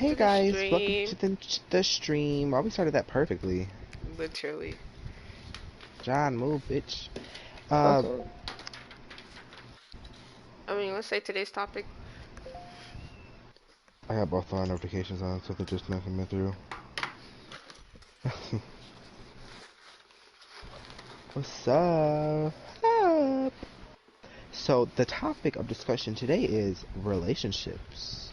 Welcome Hey to the guys, welcome to stream. the stream. Well, we started that perfectly. Literally. John, move, bitch. Uh, Okay. I mean, let's say today's topic. I got both our notifications on, so they're just not coming through. What's up? So the topic of discussion today is relationships.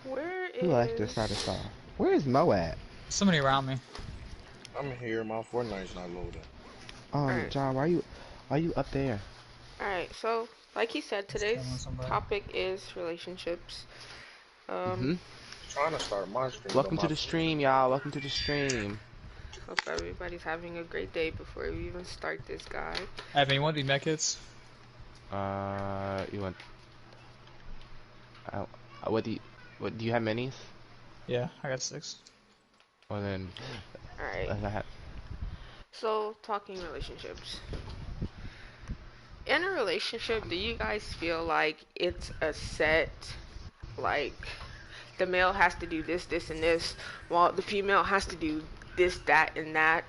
Where Who would like to start is. us off? Where is Mo at? Somebody around me. I'm here. My Fortnite's not loading. Alright. John, why you up there? Alright, so, like he said, Just calling today's somebody. topic is relationships. Um, Mm-hmm. Trying to start my stream, but Welcome to my the stream, y'all. Welcome to the stream. hope everybody's having a great day before we even start this guy. Evan, you want to be medkits? You want? What do you have minis? Yeah, I got 6. Well then, Alright, I have. so, talking relationships. In a relationship, do you guys feel like it's a set, like, the male has to do this, this, and this, while the female has to do this, that, and that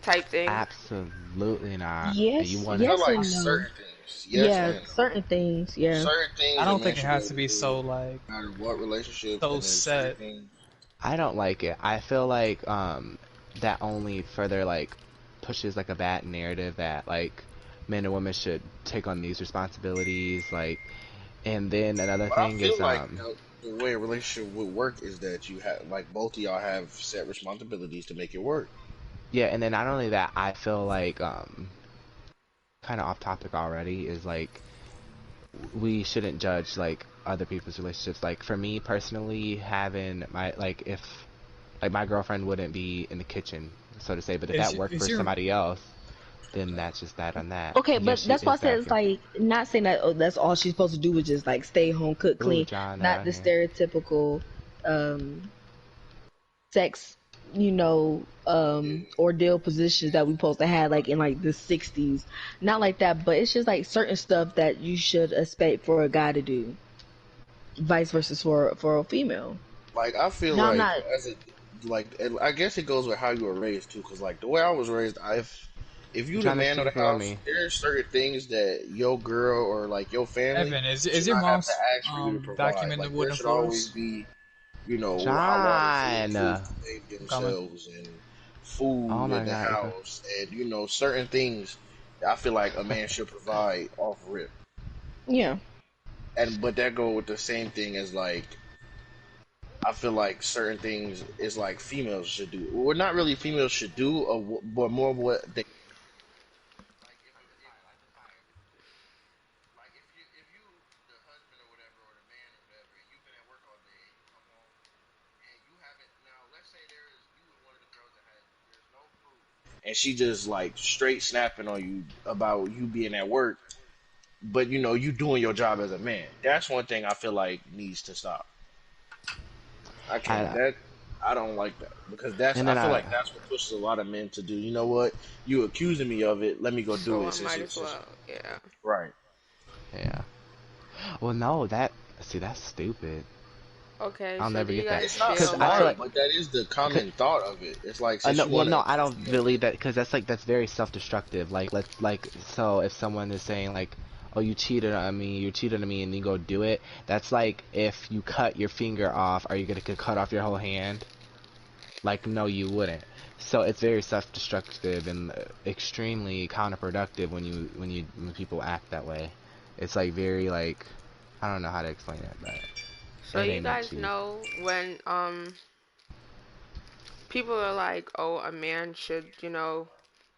type thing? Absolutely not. And you Yes, want I feel yes like and no. certain things, yes Yeah, and no. certain things, yeah. Certain I things a don't man think it should be has able to to be so, do, like, no matter what relationship, so and then certain set. things. I don't like it. I feel like that only further like pushes like a bad narrative that like men and women should take on these responsibilities like and then another But I thing is feel like the way a relationship would work is that you have, like, both of y'all have set responsibilities to make it work. yeah, and then not only that, I feel like kind of off topic already is like we shouldn't judge like other people's relationships. Like for me personally, having my like if like my girlfriend wouldn't be in the kitchen, so to say, but if that worked Is for your somebody else, then that's just that on that. Okay, And yes, but she that's why I said it's exactly. like not saying that that's all she's supposed to do is just like stay home, cook, Ooh, clean, John, they're not on the here. stereotypical sex, ordeal positions that we supposed to have like in like the 60s. Not like that, but it's just like certain stuff that you should expect for a guy to do, vice versa for a female. Like, I feel Now I'm like not. as a, like, and I guess it goes with how you were raised too, because like the way I was raised, if I'm you the trying to man of speak the for house, me. there's certain things that your girl or like your family Evan? Is should your not have to mom's ask for you to provide. vacuuming the Like, there wooden should always floors? be, how long it takes John! foods to make I'm coming. themselves and Oh food my in the god, it's a... house, and certain things I feel like a man should provide off rip. Yeah. And but that go with the same thing as like I feel like certain things is like females should do. Well, not really females should do, but more what they like. If you the husband or whatever, or the man or whatever, and you've been at work all day, you come home and you haven't. Now, let's say there's you and one of the girls that had there's no food, and she just like straight snapping on you about you being at work, but you doing your job as a man. That's one thing I feel like needs to stop. I can't. I, That I don't like that because and I then feel like that's what pushes a lot of men to do. You know what? You accusing me of it. Let me go do So it I since might you as since well, yeah. right. yeah. Well, no, see, that's stupid. Okay, I'll so never do you get that. guys It's not Cause feel I feel smart, like, like. but that is the cause, common thought of it. It's like since no, you well, want to no, I accuse don't me of believe it, that because that's very self-destructive. Like, so if someone is saying like, oh, you cheated on me, you cheated on me, and you go do it, that's like if you cut your finger off, are you gonna cut off your whole hand? Like, no, you wouldn't. So it's very self-destructive and extremely counterproductive when people act that way. It's like very like, I don't know how to explain it, but So it you ain't that guys cheap. know when people are like, oh, a man should,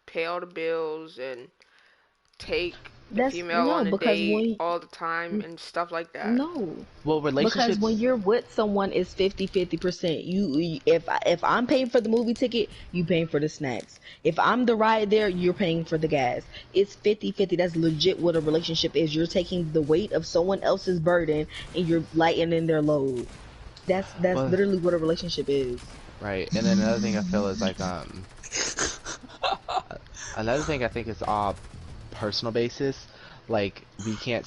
pay all the bills and take the That's female no, on a because date when all the time and stuff like that. no, Well, because when relationships. you're with someone, it's 50-50%. If I'm paying for the movie ticket, you paying for the snacks. If I'm the ride there, you're paying for the gas. It's 50-50. That's legit what a relationship is. You're taking the weight of someone else's burden and you're lightening their load. That's Well, literally what a relationship is. right. And then another thing I feel is like another thing I think is all personal basis. Like we can't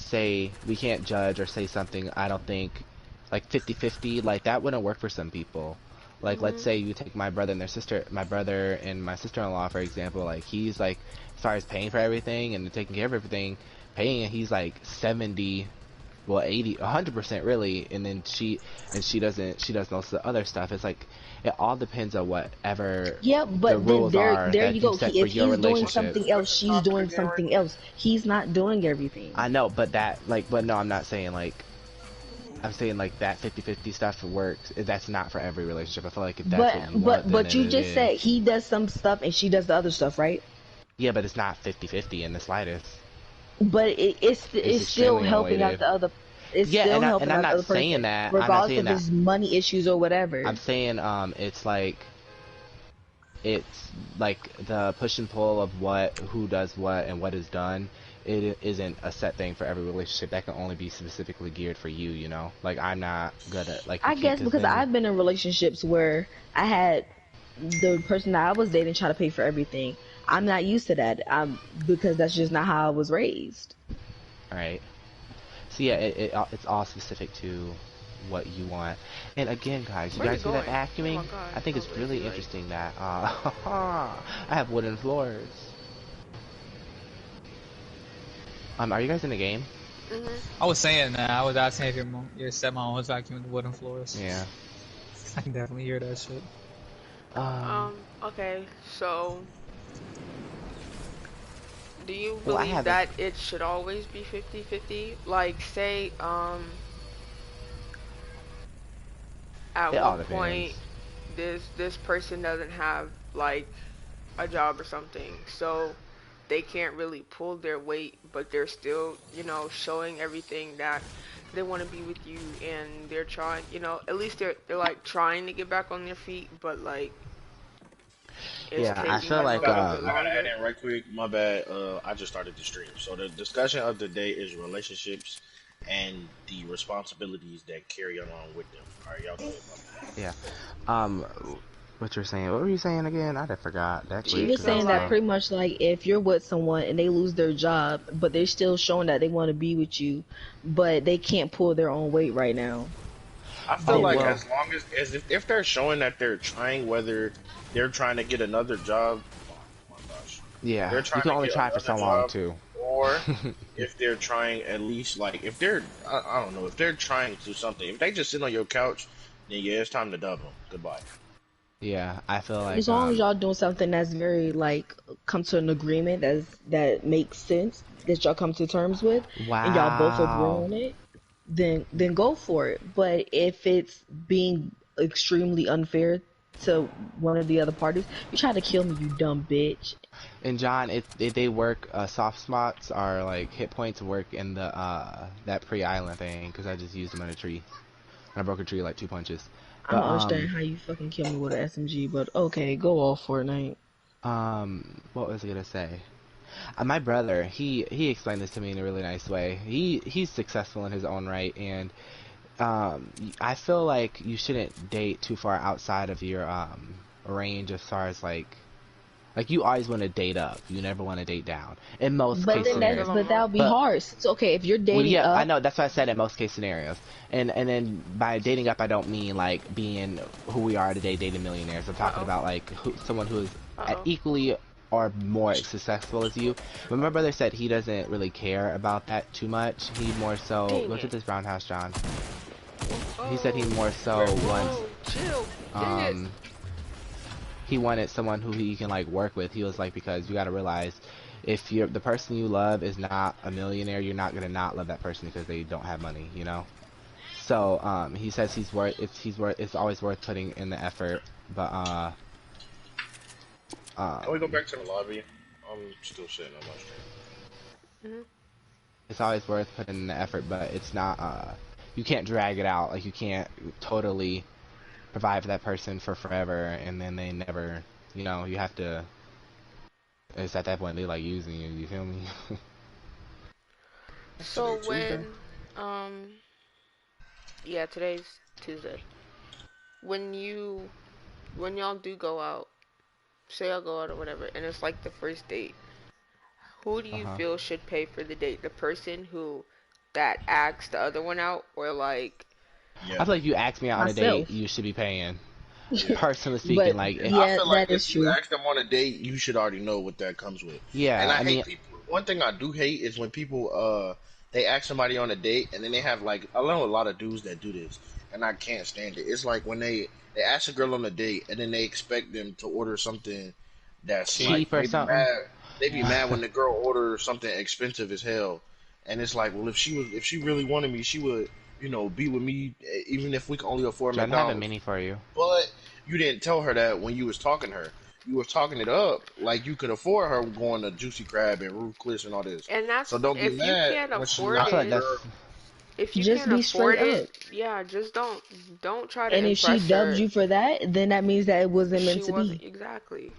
judge or say something. I don't think like 50-50, like that wouldn't work for some people. Like let's Mhm. say you take my brother and my sister-in-law for example, like he's like as far as paying for everything and taking care of everything, paying he's like 70, well 80, 100% really, and then she does most of the other stuff. It's like it all depends on whatever Yeah, the but then rules are there you that you go. set He, for if your he's doing relationship. something else, What's the she's topic doing again, right something quick? else. He's not doing everything. I know, but that like, but no, I'm not saying like I'm saying like that 50-50 stuff works. That's not for every relationship. I feel like if that's what But you want, then but it you just is. said he does some stuff and she does the other stuff, right? Yeah, but it's not 50-50 in the slightest. But It's it's still extremely helping out unweighted. the other. It's Yeah, still and helping I'm out the not other saying person, that. I'm not regardless saying of that. his money issues or I'm whatever. saying it's like it's like the push and pull of what who does what and what is done. It isn't a set thing for every relationship. That can only be specifically geared for you. You know, like I'm not good at like you I can't guess because because then I've been in relationships where I had the person that I was dating try to pay for everything. I'm not used to that. Because that's just not how I was raised. all right. So yeah, it's all specific to what you want. And again, guys, you Where are you guys hear that going? Oh my vacuuming? god, I think how it's is really he like? interesting that I have wooden floors. Are you guys in the game? Mhm. I was saying that. I was asking if your stepmom was vacuuming the wooden floors. Yeah. I can definitely hear that shit. Okay. So, do you Well, I believe haven't. that it should always be 50-50? Like, say, at It all one depends. point, this person doesn't have like a job or something, so they can't really pull their weight, but they're still, showing everything that they want to be with you, and they're trying, at least they're like trying to get back on their feet, but like it's Yeah, I taking feel them a like little bit I gotta add longer. in right quick. My bad. I just started the stream. So the discussion of the day is relationships and the responsibilities that carry along with them. All right, y'all go ahead. My bad. yeah. Um, what you're saying? What were you saying again? I done forgot that Do She you quick was because I feel was saying that like talking. pretty much like if you're with someone and they lose their job, but they're still showing that they want to be with you, but they can't pull their own weight right now, I feel Oh then like what? well, as long as if they're showing that they're trying, whether they're trying to get another job, oh my gosh, yeah. they're You trying can to only get try for another so long job, too. or if they're trying at least like if they're I don't know if they're trying to do something. If they just sit on your couch, then yeah, it's time to dub them. Goodbye. Yeah, I feel like As long as y'all doing something that's very like come to an agreement that makes sense that y'all come to terms with, and y'all both agree wow. on it, then go for it. But if it's being extremely unfair to one of the other parties, you try to kill me, you dumb bitch. And John, it they work. Soft spots are like hit points work in the that pre-island thing because I just used them in a tree. I broke a tree like two punches. I But don't understand how you fucking kill me with an SMG, but okay, go off Fortnite. what was I gonna say? My brother, he explained this to me in a really nice way. He's successful in his own right, and I feel like you shouldn't date too far outside of your range as far as like you always want to date up. You never want to date down in most But case I'm then gonna give scenarios. him that a. would be But hard. So, okay, if you're well, dating yeah, I up, know that's what I said in most case scenarios. And then by dating up, I don't mean like being who we are today, dating millionaires. I'm Uh talking oh. about like someone who is Uh equally or more successful as you. But my brother said he doesn't really care about that too much. He more oh. so Dang go to it. this brown house, John. He said he Oh. more so wants Whoa. Chill. Dang it. um he wanted someone who he can like work with. He was like, because you got to realize if you're the person you love is not a millionaire, you're not gonna not love that person because they don't have money, you know. So he says it's always worth putting in the effort, but Can we go um back to the lobby? I'm still sitting on my stream. Mhm. it's always worth putting in the effort, but it's not you can't drag it out. Like you can't totally provide for that person for forever and then they never, you know, you have to. It's at that point they like using you. You feel me? It's So today Tuesday. um, yeah, today's Tuesday. When y'all do go out, say y'all go out or whatever, and it's like the first date, who do Uh you huh. feel should pay for the date? The person that asks the other one out, or like I Yeah, feel like if you ask me out on a date, myself. you should be paying. yeah. Personally speaking, But like, if, I yeah, feel like that if is you true. ask them on a date, you should already know what that comes with. And yeah, I I hate mean, people. One thing I do hate is when people they ask somebody on a date and then they have like I know a lot of dudes that do this and I can't stand it. It's like when they ask a girl on a date and then they expect them to order something that's Cheap. like cheap or something. they be Yeah. mad when the girl orders something expensive as hell. And it's like, well, if she really wanted me, she would, be with me even if we can only afford Jordan, I have a McDonald's. mini for you. But you didn't tell her that when you was talking to her. You was talking it up like you could afford her going to Juicy Crab and Ruth Chris and all this. And So that's don't get if you mad can't when she's afford I not feel like it. your. that's If you Just can't be straight afford it, up. yeah, just don't try to And if she impress dubbed her. you for that, then that means that it wasn't She meant to wasn't be. exactly.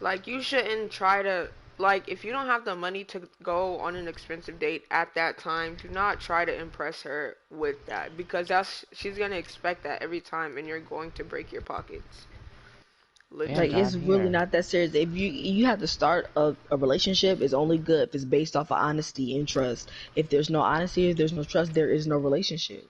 Like you shouldn't try to like if you don't have the money to go on an expensive date at that time, do not try to impress her with that because that's she's going to expect that every time and you're going to break your pockets. damn Like Legit. John it's really here. not that serious. If you have to start a relationship, is only good if it's based off of honesty and trust. If there's no honesty, if there's no trust, there is no relationship.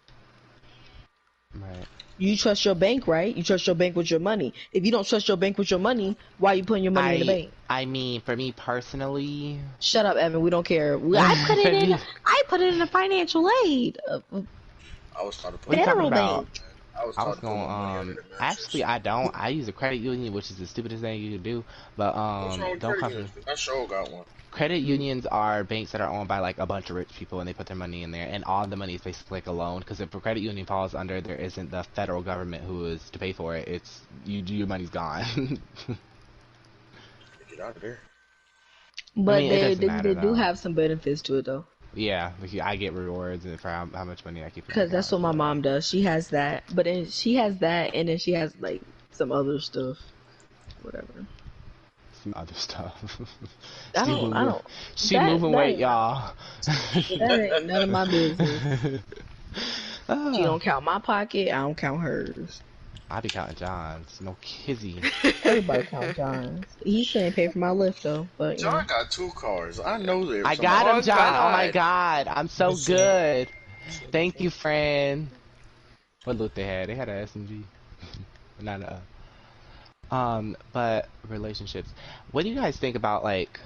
Right. You trust your bank, right? You trust your bank with your money. If you don't trust your bank with your money, why are you putting your money in the I bank? I mean, for me personally, Shut up, Evan. We don't care. I put it for in. me, I put it in a financial aid, a I was taught to what put are you my talking federal money under about? bank. the I was I taught was to put going my money under the actually mattress. I don't. I use a credit union, which is the stupidest thing you could do. But What's wrong with don't credit come for unions? me. 'Cause I sure got one. Credit unions are banks that are owned by like a bunch of rich people, and they put their money in there, and all the money is basically like a loan. Because if a credit union falls under, there isn't the federal government who is to pay for it. It's your money's gone. Get out of there. I But mean, it they, doesn't they matter they do though. have some benefits to it though, Yeah, like I get rewards and for how much money I keep in my because that's account what as my well. mom does. She has that, but then she has that, and then she has like some other stuff, whatever. Some other stuff. I she don't. I moving, don't. she That moving that weight, ain't y'all. that ain't none of my business. She Ah, don't count my pocket. I don't count hers. I be counting Johns, no kizzy. Everybody count John's. He shouldn't pay for my lift though, but John got two cars. I know there's I somebody got that him, Oh got John. two Oh my God. God, I'm so good. Thank you, friend. What loot they had? They had a SMG, not a. But relationships. What do you guys think about like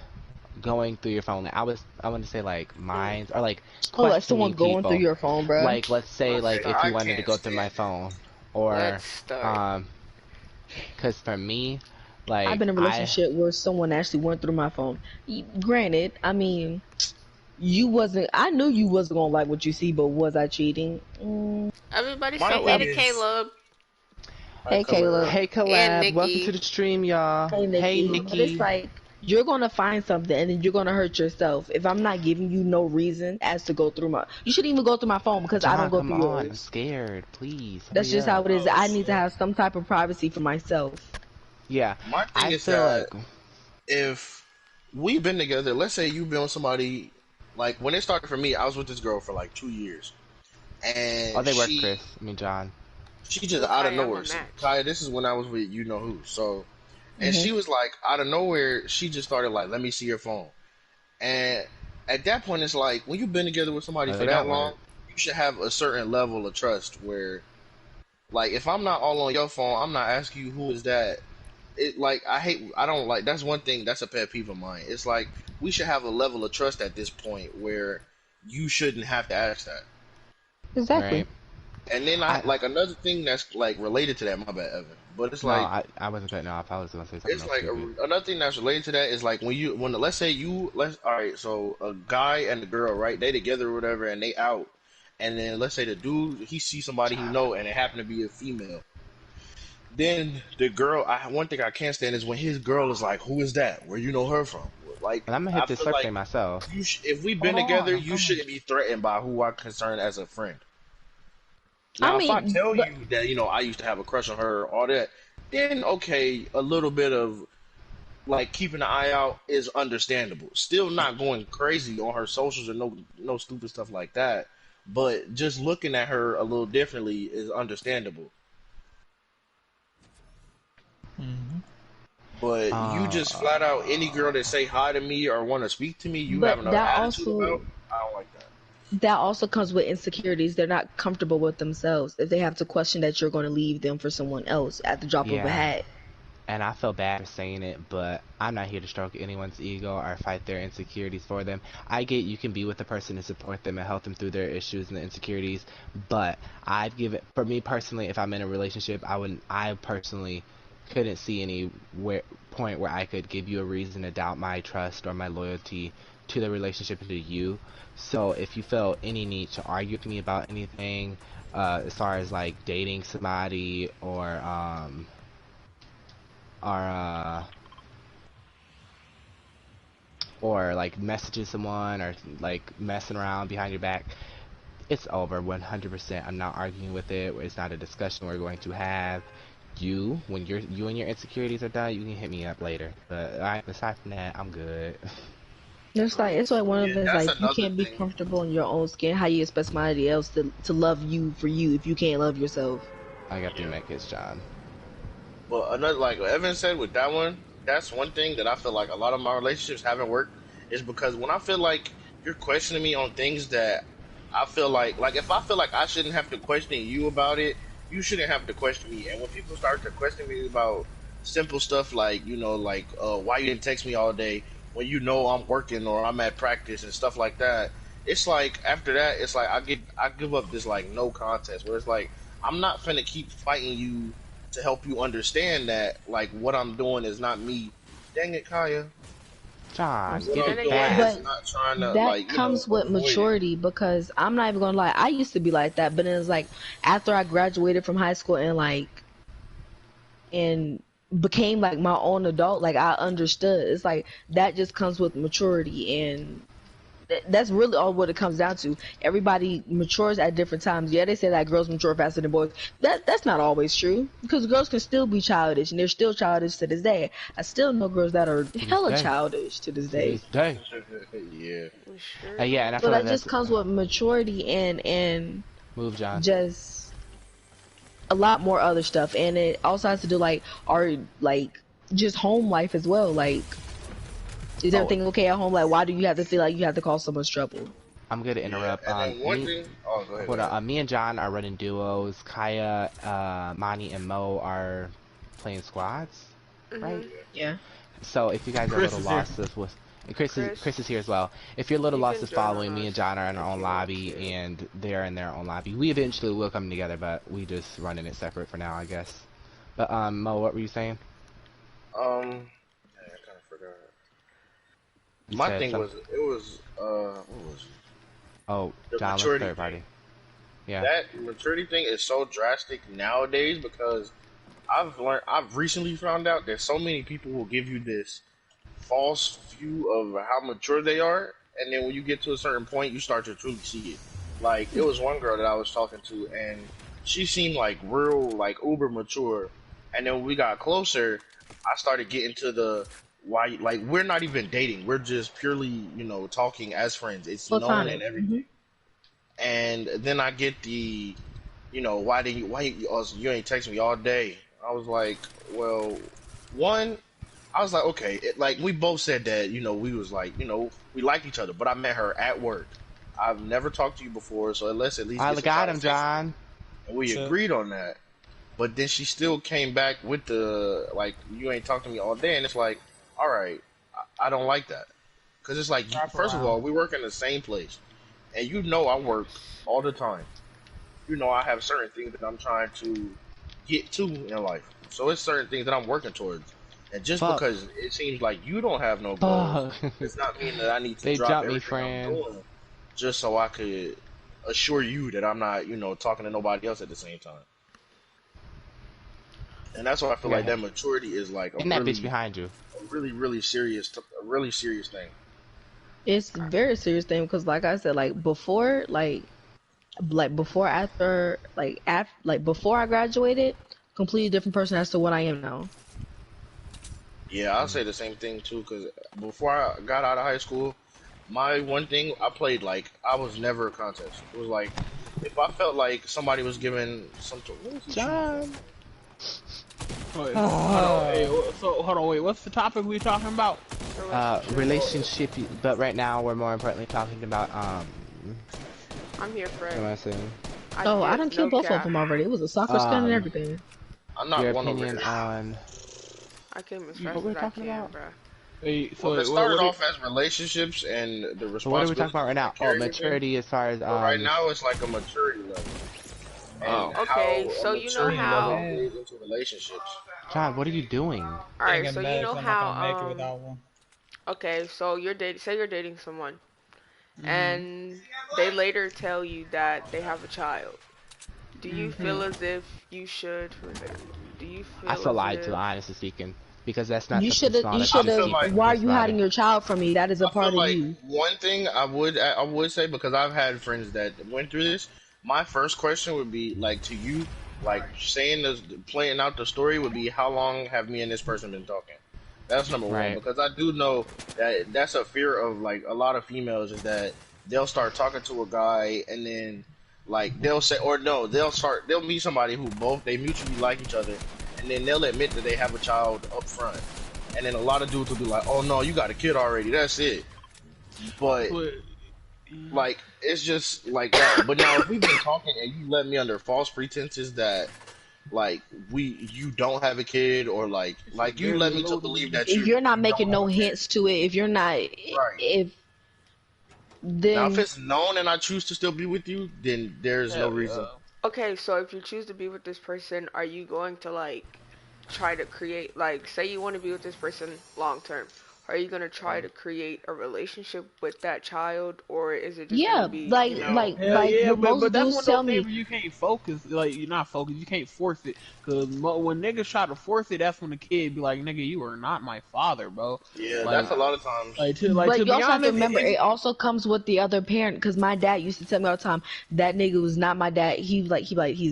going through your phone? I want to say like Mm, minds or like oh, like someone questioning going through people. your phone, bruh. Like let's say let's like if I you start. wanted to can't go through my stand it. phone, Let's or start. um, cause for me, I've been like in a relationship where someone actually went through my phone. Granted, I mean, you wasn't. I knew you wasn't gonna like what you see, but was I cheating? Everybody My say hey thing to However, is, Caleb I hey Caleb, hey and collab, welcome to Nikki. the stream, y'all. hey Hey Nikki, but it's Nikki. like you're gonna find something and then you're gonna hurt yourself. If I'm not giving you no reason as to go through my, you shouldn't even go through my phone because I don't John, go come through on. I'm yours. scared. Please, That's hurry just how up. it is. oh I need to shit. have some type of privacy for myself. Yeah, My thing I is feel that like if we've been together, let's say you've been with somebody, like when it started for me, I was with this girl for like 2 years, oh and they work, she Chris. I mean John. she just Ooh, out of Kai, I'm a nowhere. match. Kaya, this is when I was with you know who. So, and Hmm. she was like out of nowhere, she just started like, let me see your phone. And at that point, it's like when you've been together with somebody No, for they that don't long, work. you should have a certain level of trust where, like, if I'm not all on your phone, I'm not asking you who is that. It like I don't like that's one thing that's a pet peeve of mine. It's like we should have a level of trust at this point where you shouldn't have to ask that. Exactly. Right. And then I I like another thing that's like related to that. My bad, Evan. But no, I wasn't cutting off. I was gonna say something it's else like stupid. another thing that's related to that is like when let's say you let's all right. So a guy and a girl, right? They together or whatever, and they out. And then let's say the dude he sees somebody he John. know, and it happened to be a female. Then the girl, one thing I can't stand is when his girl is like, "Who is that? Where you know her from?" Like, And I'm gonna I hit this feel search like thing myself. if we've Hold been on, together, I'm you coming. shouldn't be threatened by who I concern as a friend. I Now, if I mean, tell but you that I used to have a crush on her, all that, then okay, a little bit of like keeping an eye out is understandable. Still not going crazy on her socials or no stupid stuff like that. But just looking at her a little differently is understandable. Hmm. But you just flat out any girl that Uh, say hi to me or want to speak to me, you but having an that attitude about. also I don't like that. that also comes with insecurities. They're not comfortable with themselves if they have to question that you're going to leave them for someone else at the drop of a Yeah. hat. And I feel bad for saying it, but I'm not here to stroke anyone's ego or fight their insecurities for them. I get you can be with the person and support them and help them through their issues and the insecurities, but I'd give it, for me personally, if I'm in a relationship, I personally couldn't see any point where I could give you a reason to doubt my trust or my loyalty to the relationship and to you. So if you feel any need to argue with me about anything, as far as like dating somebody or or like messaging someone or like messing around behind your back, it's over 100%. I'm not arguing with it. It's not a discussion we're going to have. When you and your insecurities are done, you can hit me up later. But aside from that, I'm good. It's like one of Yeah, the things that's like you another can't be thing. comfortable in your own skin. How you expect somebody else to love you for you if you can't love yourself? I got three Yeah. kids, John. Well, another like what Evan said with that one, that's one thing that I feel like a lot of my relationships haven't worked is because when I feel like you're questioning me on things that I feel like if I feel like I shouldn't have to question you about it, you shouldn't have to question me. And when people start to question me about simple stuff like like why you didn't text me all day when you know I'm working or I'm at practice and stuff like that, it's like after that it's like I give up this like no contest where it's like I'm not finna keep fighting you to help you understand that like what I'm doing is not me. Dang it, Kaya. I'm John, sorry. What get I'm And it doing back. is But not trying to that like comes with avoid it. maturity because I'm not even gonna lie. I used to be like that, but it was like after I graduated from high school and became like my own adult, like I understood. It's like that just comes with maturity and that's really all what it comes down to. Everybody matures at different times. Yeah, they say that girls mature faster than boys. That's not always true because girls can still be childish and they're still childish to this day. I still know girls that are To this hella day. childish to this To day. this day. Yeah. sure Yeah, and I So feel like that that's just comes with maturity and move, John. just a lot more other stuff. And it also has to do like our like just home life as well. Like, is Oh, everything okay at home? Like, why do you have to feel like you have to cause so much trouble? I'm gonna Yeah. interrupt. And then one thing. Oh, go ahead. Go Hold on. ahead. Me and John are running duos. Kaya, Mani, and Mo are playing squads, right? Mhm. Yeah. Yeah. So if you guys are a Chris little is here. lost as with, and Chris, Chris is here as well. If you're a little you lost can as join on following, me us and John are in our if own you want lobby, to. and they're in their own lobby. We eventually will come together, but we just running it separate for now, I guess. But Mo, what were you saying? I kind of forgot. You My said thing some. was it was what was it? Oh, The John was maturity third thing. party. Yeah. That maturity thing is so drastic nowadays because I've recently found out that so many people will give you this false view of how mature they are, and then when you get to a certain point, you start to truly see it. Like it was one girl that I was talking to, and she seemed like real, like uber mature, and then when we got closer, I started getting to the why, like we're not even dating, we're just purely, talking as friends. It's known and Platonic. everything, and then I get you ain't text me all day? I was like, well, one, I was like, okay, like we both said that, we was like, we like each other, but I met her at work. I've never talked to you before, so let's at least I get some got him, conversation in. John. And we So, agreed on that. But then she still came back with the, like, you ain't talked to me all day, and it's like, all right, I don't like that. Because it's like, wrap first of around. all, we work in the same place, and I work all the time. I have certain things that I'm trying to get to in life. So it's certain things that I'm working towards. And just Fuck. because it seems like you don't have no goals, Fuck. does not mean that I need to They drop jumped me, everything I'm friend. doing just so I could assure you that I'm not, talking to nobody else at the same time. And that's why I feel like Okay. that maturity is like Isn't that bitch behind you? a really serious thing. It's a very serious thing because, like I said, like before, like before, after, like before I graduated, completely different person as to what I am now. Yeah, I'll say the same thing too. Because before I got out of high school, my one thing I played like I was never a contest. It was like if I felt like somebody was giving some. What is he shooting from? John. Wait, hold on. Hey, so hold on. Wait, what's the topic we talking about? Relationship. Relationship, but right now we're more importantly talking about I'm here, What Fred. am I saying? I Oh, I did done no killed both of cap. them already. It was a soccer skin and Um, everything. I'm not your one over opinion here. on I came as You, fast what we're as I talking can, about? bruh. hey, Well, it so started what? off as relationships and the So what are we talking responsibilities about right that now? Oh, carry with them. maturity as far as But right now, it's like a maturity level and Oh, Okay, how a so you know maturity Being level how. bad, is into relationships. John, what are you doing? All right, so thinking you bad, know cause I'm not how. gonna make it without one. Okay, so you're dating. Say you're dating someone, Mhm. and they later tell you that they have a child. Do you feel Mhm. as if you should? Who is it? Do you I feel feel as lied to, if? honestly speaking, because that's not You something should have. small You that you should I just have. feel keep like from Why are you personality. hiding your child from me? That is a I part feel of like you. one thing I would say, because I've had friends that went through this. My first question would be like to you, like saying this, playing out the story would be, how long have me and this person been talking? That's number one, Right. because I do know that that's a fear of like a lot of females, is that they'll start talking to a guy and then like they'll say, or no, they'll meet somebody who both they mutually like each other, and then they'll admit that they have a child up front, and then a lot of dudes will be like, "Oh no, you got a kid already. That's it." But But like, it's just like that. But now, if we've been talking and you let me under false pretenses that like you don't have a kid, or it's like you very led me to low to believe me. that If you're not you don't making have no a kid, hints to it, if you're not, right? if Now, if then it's known and I choose to still be with you, then there's no Hell reason. yeah. Okay, so if you choose to be with this person, are you going to like try to create like say you want to be with this person long term? Are you going to try to create a relationship with that child, or is it just going to yeah, be, like you know, like Hell like yeah, what most but that's one dudes of those tell things me. where you can't focus. Like you're not focused. You can't force it. Cause when niggas try to force it, that's when the kid be like, "Nigga, you are not my father, bro." Yeah, that's Like, a uh, lot of times. like But to you be also have to honest, remember, it also comes with the other parent. Because my dad used to tell me all the time, that nigga was not my dad. He's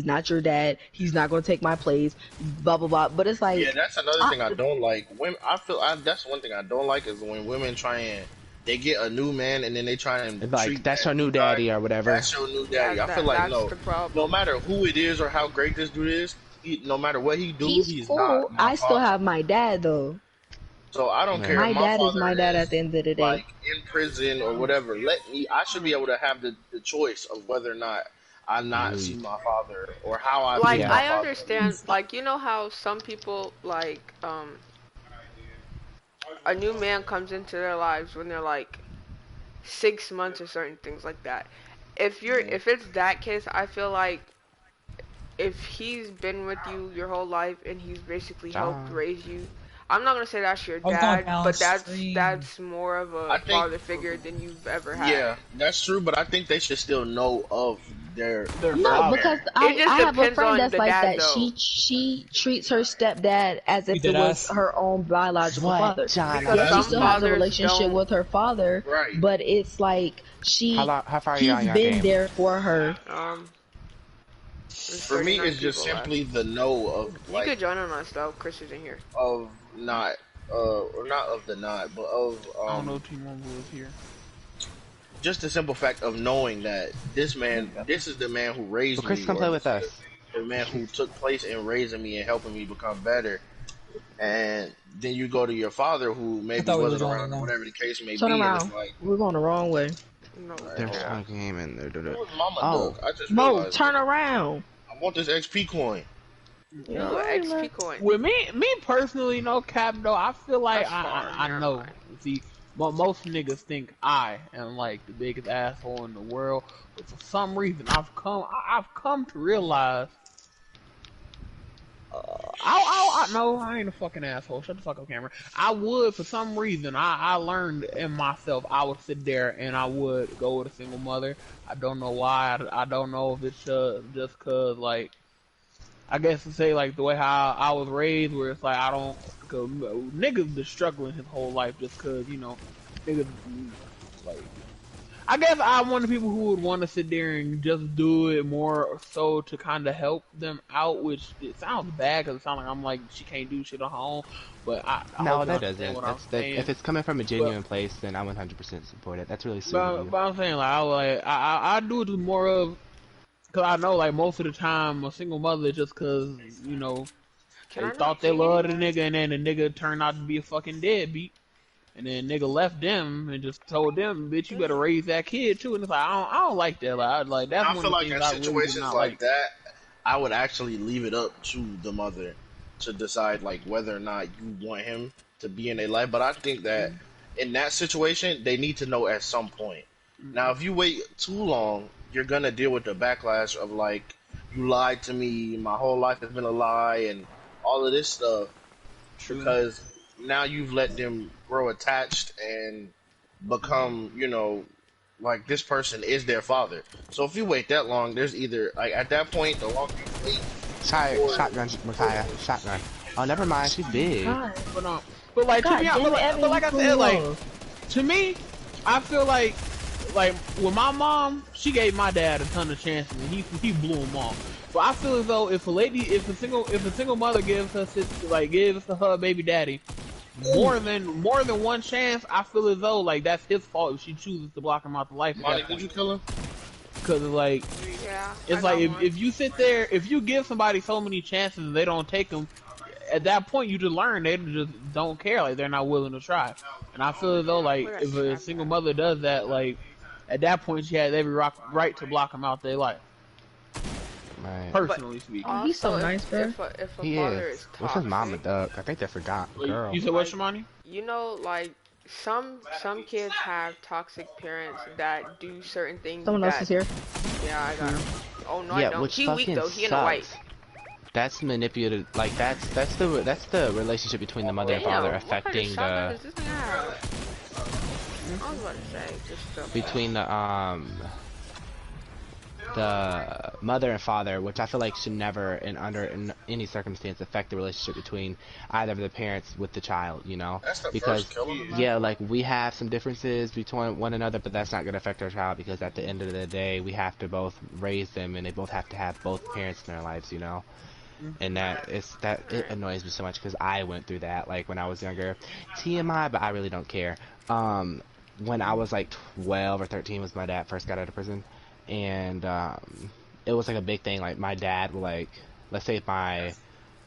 not your dad. He's not gonna take my place. Blah blah blah. But it's Yeah, like, that's another I, thing I don't like. Women, that's one thing I don't like, is when women try and they get a new man and then they try and It's like treat that's that your new new guy, daddy or whatever. that's your new yeah, daddy. I feel that like that's no, the no problem. matter who it is or how great this dude is, no matter what he do, he's he's not cool. my I still father. have my dad though. So I don't care Yeah. if My my dad is father my dad at is the end of the day. like in prison or whatever. I should be able to have the choice of whether or not I not see You. my father, or how I view Like Yeah. my I father to be. understand, like you know how some people like a new man comes into their lives when they're like 6 months or certain things like that. Mhm. If it's that case, I feel like if he's been with you your whole life and he's basically helped John. raise you, I'm not gonna say that's your I was going dad, but downstream. that's more of I a think father figure than you've ever had. Yeah, that's true, but I think they should still know of their No, their father. because parent. It just I have a depends friend on that's the like dad that. though, She treats her stepdad as You if it dead was ass. her own biological What, father. John? because Yeah, she That's some still has a fathers relationship don't. with her father, right. but it's like How she long? How far are you on he's your been game? there for her. Um, there's For me, 39 it's just people left. simply the no of You like could join on us though. Chris isn't here. of not or not of the not, but of I don't know T-Mobile is here. just the simple fact of knowing that this is the man who Well, raised Chris, me, come or play this with is us. the man who took place in raising me and helping me become better. And then you go to your father who I maybe thought we was wasn't on around or one. whatever the case may Turn be, and it's around. like, We're going the wrong way. No all right, There's hold on. one game in there. Where's Mama Oh, Duck? I just Mo, realized turn this. around. I want this XP coin. Yeah, Ooh, alright, XP man. coin. With me personally, no cap though. I feel like That's far. I Never know. mind. See, most niggas think I am like the biggest asshole in the world, but for some reason I've come to realize. I no, I ain't a fucking asshole. Shut the fuck up, camera. I would, for some reason, I learned in myself, I would sit there and I would go with a single mother. I don't know why. I don't know if it's just cause, like, I guess to say, like, the way how I was raised, where it's like, I don't, cause niggas been struggling his whole life just cause, niggas, like, I guess I'm one of the people who would want to sit there and just do it more so to kind of help them out, which it sounds bad because it sounds like I'm like she can't do shit on her own, but I no, hope you that understand doesn't. what I'm That if saying. it's coming from a But genuine place, then I 100% support it. That's really sweet of but, you. but I'm saying I do it more of because I know like most of the time a single mother just because Can they I not thought they ping loved the anymore? nigga and then the nigga turned out to be a fucking deadbeat. And then nigga left them and just told them, bitch, you better raise that kid too. And it's like I don't like that. Like that's I one feel of the like things in I really did situations not like like. that, I would actually leave it up to the mother to decide like whether or not you want him to be in their life. But I think that in that situation, they need to know at some point. Now, Mm-mm. if you wait too long, you're gonna deal with the backlash of like you lied to me, my whole life has been a lie, and all of this stuff True. because now you've let them grow attached and become, like this person is their father. So if you wait that long, there's either like at that point, the longer you wait, the more Shotgun, Micaiah. Shotgun. Oh, never mind. She's big. God, But but like to me, God damn it, but Evan, you like I threw said, me like off. to me, I feel like with my mom, she gave my dad a ton of chances and he blew them off. But I feel as though if a single mother gives her baby daddy more than one chance, I feel as though like that's his fault if she chooses to block him out the life at Monty, that did you point. kill him? Because Yeah, I it's like got one. if you sit there, if you give somebody so many chances and they don't take them, at that point you just learn they just don't care, like they're not willing to try. And I feel as though like Where that if a strap single at? mother does that, like at that point she has every right to block them out their life. Right. But Personally Oh, speaking. he's so also, nice, bro. if a He is. father is What's his mama, toxic, Doug? I think they forgot. Girl. You said what, like Shimani? like some kids have toxic parents that do certain things Someone else is that. here. Yeah, I got Yeah. him. Oh no, I Yeah, don't. which He weak fucking though. He in a white. sucks. That's manipulated. Like that's the relationship between the mother and father Damn, what kind of affecting shotgun the does this thing have? I was about to say just the. between the mother and father, which I feel like should never, in any circumstance, affect the relationship between either of the parents with the child. That's the Because first kill of the map. yeah, like we have some differences between one another, but that's not going to affect our child because at the end of the day, we have to both raise them, and they both have to have both parents in their lives. And it Alright. annoys me so much because I went through that like when I was younger. TMI, but I really don't care. When I was like 12 or 13 was my dad first got out of prison, and it was like a big thing. Like my dad would like, let's say if my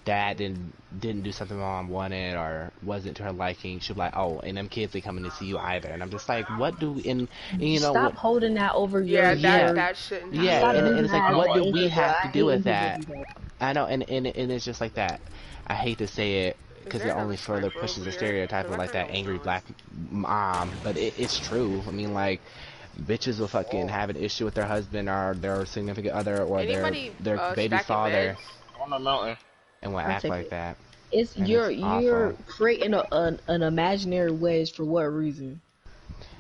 dad didn't do something my mom wanted or wasn't to her liking, she'd be like, oh, and them kids ain't coming to see you either. And I'm just like, what do and you know Stop what? holding that over Yeah, Yeah, that shouldn't yeah, Stop happen. and using it's like, that what as do an we anger. have to I do hate when with people that? do that. I know, and it's just like that. I hate to say it Is because there it another only further sniper pushes over the here? stereotype Cause of I like heard that a angry noise. black mom, but it's true. I mean, like, bitches will fucking have an issue with their husband or their significant other or Anybody their baby's stacking father meds? On the mountain. and will I'll act take like it. that, It's and it's you're awful. creating an imaginary wedge for what reason?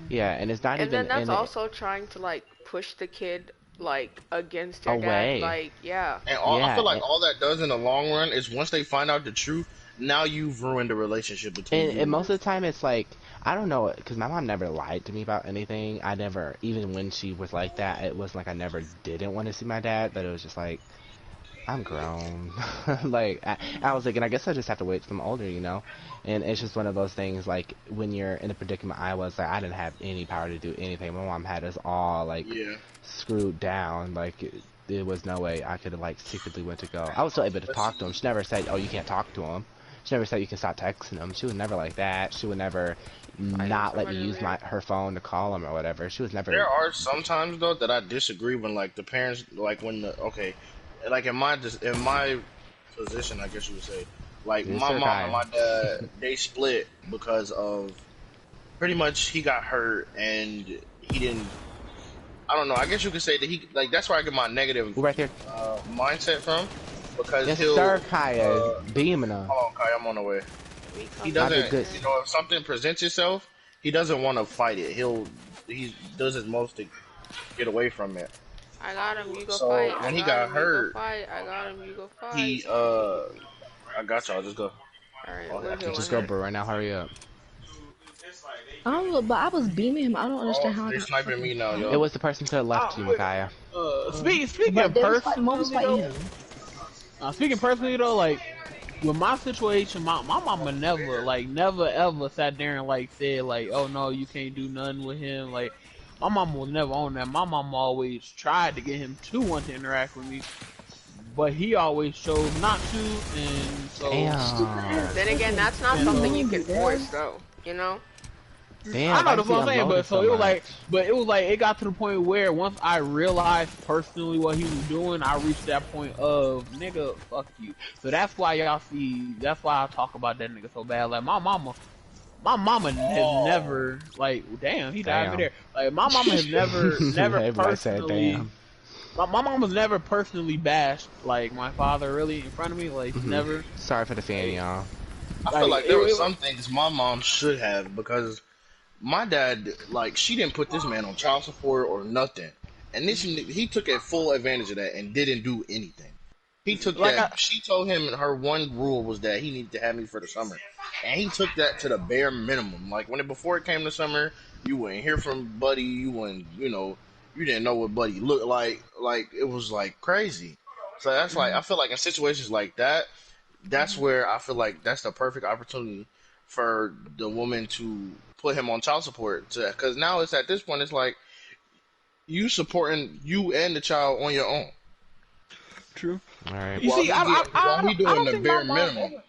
Yeah, and it's not And even then that's in it also trying to like push the kid like against their dad. away. Like, yeah. And I feel like Yeah, all that does in the long run is once they find out the truth, now you've ruined the relationship between and you and most your of the son. time it's like I don't know because my mom never lied to me about anything. I never, even when she was like that, it wasn't like I never didn't want to see my dad, but it was just like I'm grown. Like I was thinking, I guess I just have to wait till I'm older. And it's just one of those things. Like when you're in the predicament I was, like I didn't have any power to do anything. My mom had us all like Yeah. screwed down. Like there was no way I could have like secretly went to go. I was still able to But talk to him. see, She never said, "Oh, you can't talk to him." She never said you can stop texting him. She was never like that. She would never Fighting not let me somebody over use here. her phone to call him or whatever. She was never. there are sometimes though that I disagree when like the parents like when the okay, like in my position, I guess you would say, like Yes, my sir, mom and Kaya. my dad they split because of pretty much he got hurt and he didn't. I don't know. I guess you could say that he like that's where I get my negative We're right there. mindset from because Yes, he'll sir, Kaya. Beaming her. hold on, Kai, I'm on the way. We He coming Not the doesn't, right good. there. if something presents itself, he doesn't want to fight it. He does his most to get away from it. I got him, you go So fight. I when he got got him, you go hurt, fight. I got him, you go fight. he I got y'all. Just go. Alright, Oh, we're yeah. healing Just go, her. bro. Right now, hurry up. I don't know, but I was beaming him. I don't Oh, understand how I they got sniping fucking me now, It yo. was the person to the left of you, Micaiah. Speaking But of they was fighting, mom was personally fighting though, him. speaking personally though, like with my situation, my mama never ever sat there and like said like, oh no, you can't do nothing with him. Like my mama was never on that. My mama always tried to get him to want to interact with me, but he always chose not to, and so Damn. Then again, that's not and something so you Mom can do that. force though, you know? Damn, I why know does that's he what I'm saying, unloaded but so so it was much? like, but it was like it got to the point where once I realized personally what he was doing, I reached that point of nigga, fuck you. So that's why y'all see, that's why I talk about that nigga so bad. Like my mama has Oh, never like, damn, he died Damn. midair. Like my mama has never Everybody said personally. damn. My mom was never personally bashed like my father really in front of me. Like Hmm. never. Sorry for the fan, Like y'all. I feel like like there were some things my mom should have because my dad, like, she didn't put this man on child support or nothing, and he took a full advantage of that and didn't do anything. He took like that. I She told him her one rule was that he needed to have me for the summer, and he took that to the bare minimum. Like before it came to summer, you wouldn't hear from Buddy. You wouldn't, you didn't know what Buddy looked like. Like it was like crazy. So that's like I feel like in situations like that, that's where I feel like that's the perfect opportunity for the woman to put him on child support. Because now it's at this point, it's like you supporting you and the child on your own true. All right. You see, while he I doing don't the think my bare mom minimum. ever.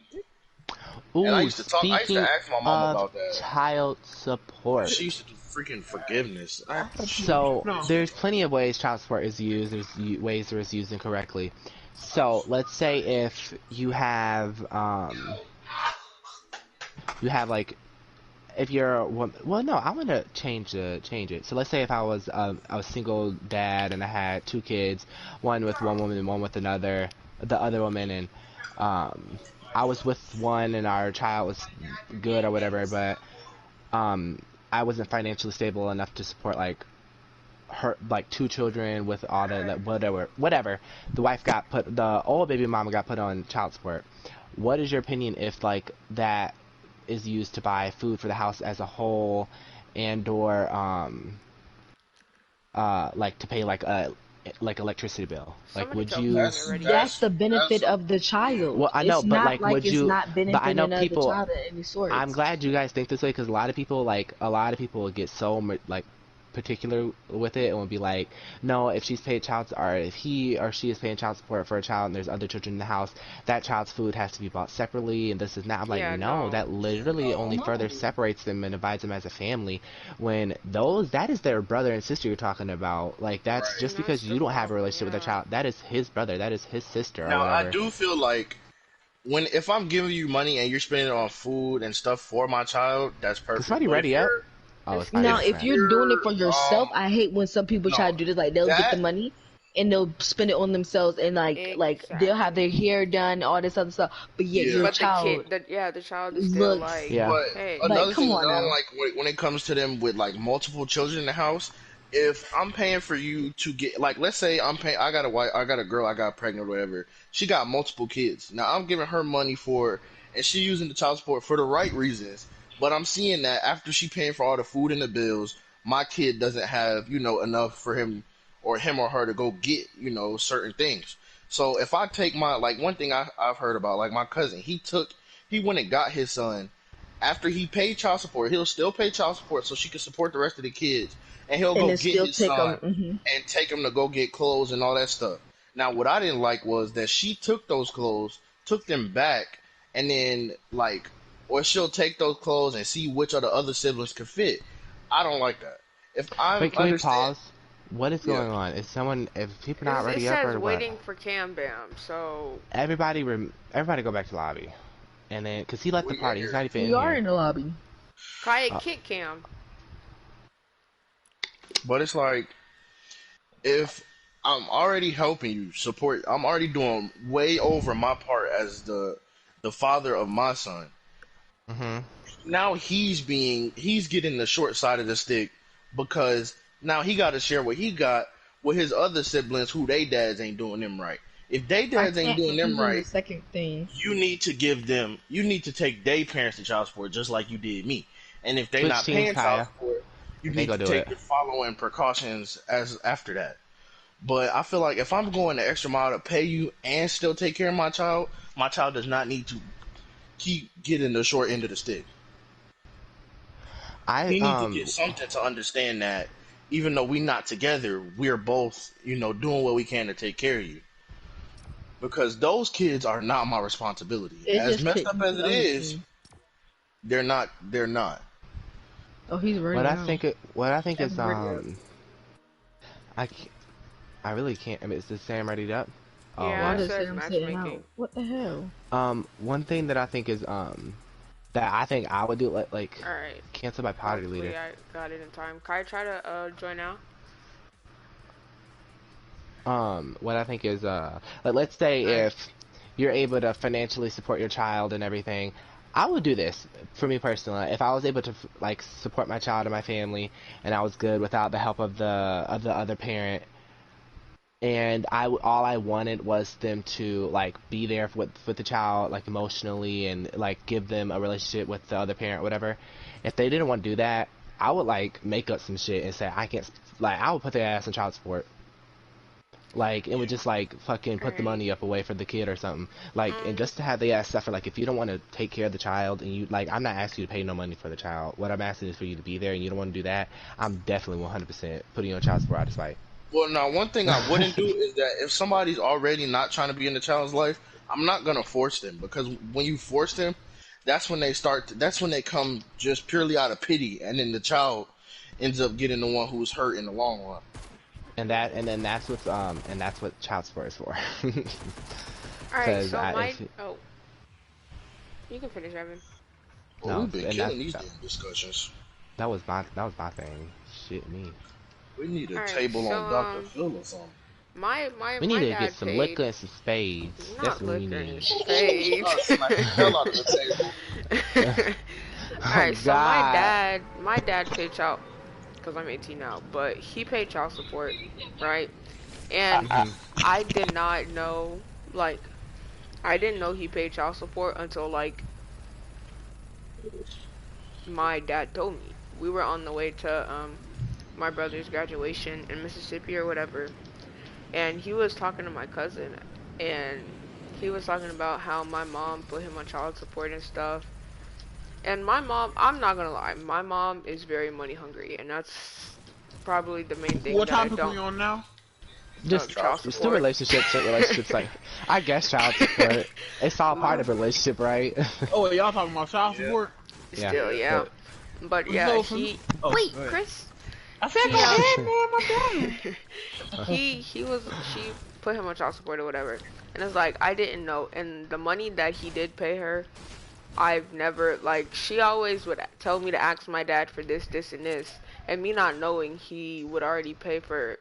And Ooh, I used to speaking ask my mom of about that. child support. She used to do freaking forgiveness. So No. there's plenty of ways child support is used. There's ways where it's used incorrectly. So let's say if you have like if you're a well no I want to change it. So let's say if I was a single dad and I had two kids, one with one woman and one with the other woman, and um I was with one and our child was good or whatever, but um I wasn't financially stable enough to support like her like two children with all the like, whatever. The wife got put the old baby mama got put on child support. What is your opinion if like that is used to buy food for the house as a whole, and or like to pay like electricity bill? Like Somebody would told me you? when they're ready. That's the That's benefit of the Well, child. I know, It's but not like like would it's you? not But I know benefiting the people. child at any I'm sorts. glad you guys think this way because a lot of people get so like particular with it and will be like, no, if she's paid or if he or she is paying child support for a child and there's other children in the house, that child's food has to be bought separately and this is not. I'm like, Yeah, no, no. that literally only further No. separates them and divides them as a family. When that is their brother and sister you're talking about. Like that's right. just And that's because the you don't have a problem, relationship with that yeah. child, that is his brother, that is his sister or Now I whatever. do feel like if I'm giving you money and you're spending it on food and stuff for my child, that's Is perfect. somebody But ready up? Oh, It's it's probably Now, just if if that. you're doing it for you're yourself, I hate when some people no try to do this. Like they'll get the that money and they'll spend it on themselves, and like they'll have their exactly. hair done, all this other stuff. But yet yeah. your But child the child is still looks like, Yeah. But hey, like, another thing come that on I don't now. like when it comes to them with like multiple children in the house, if I'm paying for you to get like, let's say I'm paying, I got a wife, I got a girl, I got pregnant or whatever. She got multiple kids. Now I'm giving her money and she using the child support for the right reasons. But I'm seeing that after she paying for all the food and the bills, my kid doesn't have enough for him or her to go get certain things. So if I take my like one thing I've heard about like my cousin, he went and got his son after he paid child support. He'll still pay child support so she can support the rest of the kids, and he'll And go then get still his take son them. Hmm. and take him to go get clothes and all that stuff. Now, what I didn't like was that she took those clothes, took them back, and then or she'll take those clothes and see which of the other siblings could fit. I don't like that. If I'm Wait, can we understand, pause? What is yeah. going on? If people not it ready up says or what? waiting for Cam Bam. So Everybody go back to lobby. And then, cause he left the We in party, he's here, not even We in are here. in the lobby. Kaya Uh, kick Cam. but it's like if I'm already helping you support, I'm already doing way over my part as the father of my son. mhm. Now he's getting the short side of the stick because now he got to share what he got with his other siblings who they dads ain't doing them right. If they I dads ain't can't doing them confuse on the right, second thing. you need to take their parents to child support just like you did me. And if they Switch not teams, paying child Kaya. support, you And they need go to do take it. the following precautions as after that. But I feel like if I'm going the extra mile to pay you and still take care of my child does not need to keep getting the short end of the stick. I He needs to get something to understand that even though we're not together, we're both, doing what we can to take care of you. Because those kids are not my responsibility. It As just messed put up you as it is, understand. they're not. They're not. Oh, he's right now. What I think is Happy birthday. I can't, I really can't. I mean, is the Sam ready up? Oh Yeah, Why it okay. does says Sam sitting matchmaking. out? What the hell? One thing that I think is that I think I would do All right. cancel my potty Hopefully leader. I got it in time. Kai, try to join now. What I think is like let's say All right. if you're able to financially support your child and everything, I would do this for me personally. If I was able to like support my child and my family, and I was good without the help of the other parent, and all I wanted was them to like be there with the child like emotionally and like give them a relationship with the other parent, whatever. If they didn't want to do that, I would like make up some shit and say I can't, like I would put their ass in child support. Like it would just like fucking All put the right. money up away for the kid or something. Like and Um. just to have the ass suffer. Like if you don't want to take care of the child and you like, I'm not asking you to pay no money for the child. What I'm asking is for you to be there, and you don't want to do that. I'm definitely 100% putting you on child support out of spite. Well, now one thing I wouldn't do is that if somebody's already not trying to be in the child's life, I'm not gonna force them because when you force them, that's when they start. That's when they come just purely out of pity, and then the child ends up getting the one who's hurt in the long run. And then that's what child support is for. All right. Because So I my if oh, you can finish, Evan. Well, no we've been and killing these damn discussions. that was my thing. Shit me. We need a All right. table So on Dr. Phil or something. We need my to get dad some paid. liquor and some spades. That's Not what we liquor and need. spades. I'll smack the hell out of the table. Oh Alright, so God. my dad paid child, because I'm 18 now, but he paid child support, right? And Hmm. I did not know, like, I didn't know he paid child support until, like, my dad told me. We were on the way to, my brother's graduation in Mississippi or whatever, and he was talking to my cousin, and he was talking about how my mom put him on child support and stuff. And my mom, I'm not gonna lie, my mom is very money hungry, and that's probably the main thing What that I topic we don't. on now? Just Child Child still support. support. relationships like I guess child support. It's all part of relationship, right? Oh, y'all talking about child Yeah, support? Yeah, Still, yeah. yeah. but But yeah, So for me, he. oh, Wait, go ahead. Chris. I said go He ahead, man. My bad. she put him on child support or whatever, and it's like I didn't know. And the money that he did pay her, I've never like. She always would tell me to ask my dad for this, this, and this, and me not knowing he would already pay for.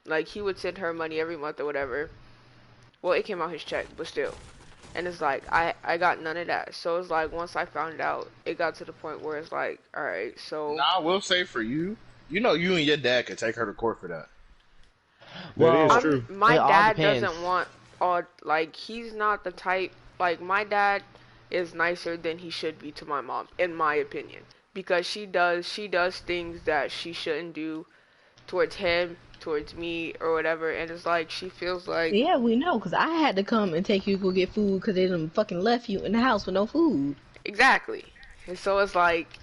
Like he would send her money every month or whatever. Well, it came out his check, but still. And it's like I got none of that. So it's like once I found out, it got to the point where it's like, all right, so Now I will say for you, you know, you and your dad could take her to court for that. That is well, I'm true. my it all dad depends. doesn't want all like he's not the type like my dad is nicer than he should be to my mom in my opinion because she does things that she shouldn't do towards him, towards me or whatever and it's like she feels like Yeah, we know, cause I had to come and take you to go get food, cause they done fucking left you in the house with no food. exactly. And so it's like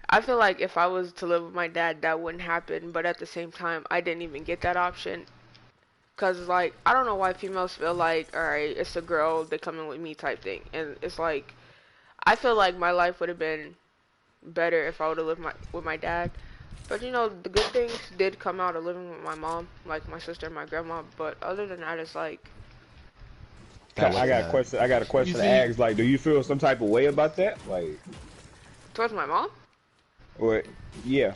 I feel like if I was to live with my dad that wouldn't happen, but at the same time I didn't even get that option. Cause like I don't know why females feel like all right, it's a girl, they come in with me type thing, and it's like I feel like my life would have been better if I would have lived with my dad. But you know the good things did come out of living with my mom, like my sister and my grandma. But other than that, it's like That was I got a question. I got a You question to see, ask. Like, do you feel some type of way about that? Like, towards my mom, or yeah,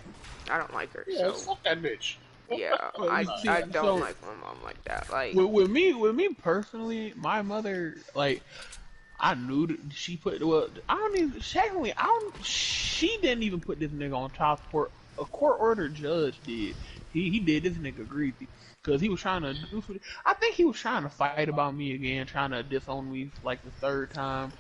I don't like her. Yeah, So fuck that bitch. yeah, you see, I don't so like my mom like that. Like with me personally, my mother, like, I knew that she put. Well, I don't even. Secondly, I don't. She didn't even put this nigga on child support. A court ordered judge did. He did this nigga greasy because he was trying to do. I think he was trying to fight about me again, trying to disown me like the third time.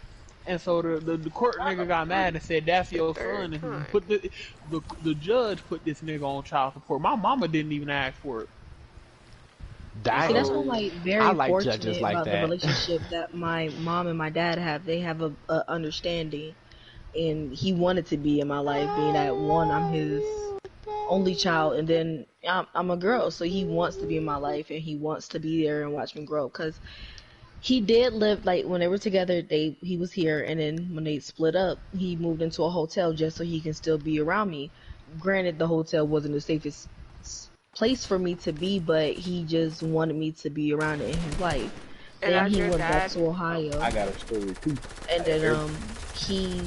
And so the court nigga got mad and said that's the your third son and time. put the judge put this nigga on child support. My mama didn't even ask for it. See, that's Dang. why I'm So like I very like judges fortunate like about the that. relationship that my mom and my dad have. They have a understanding, and he wanted to be in my life, being that one, I'm his only child, and then I'm a girl, so he wants to be in my life, and he wants to be there and watch me grow. Cause He did live like when they were together. He was here, and then when they split up, he moved into a hotel just so he can still be around me. Granted, the hotel wasn't the safest place for me to be, but he just wanted me to be around it in his life. And Then as he your went back dad, to Ohio, I got a story too. and then Every- he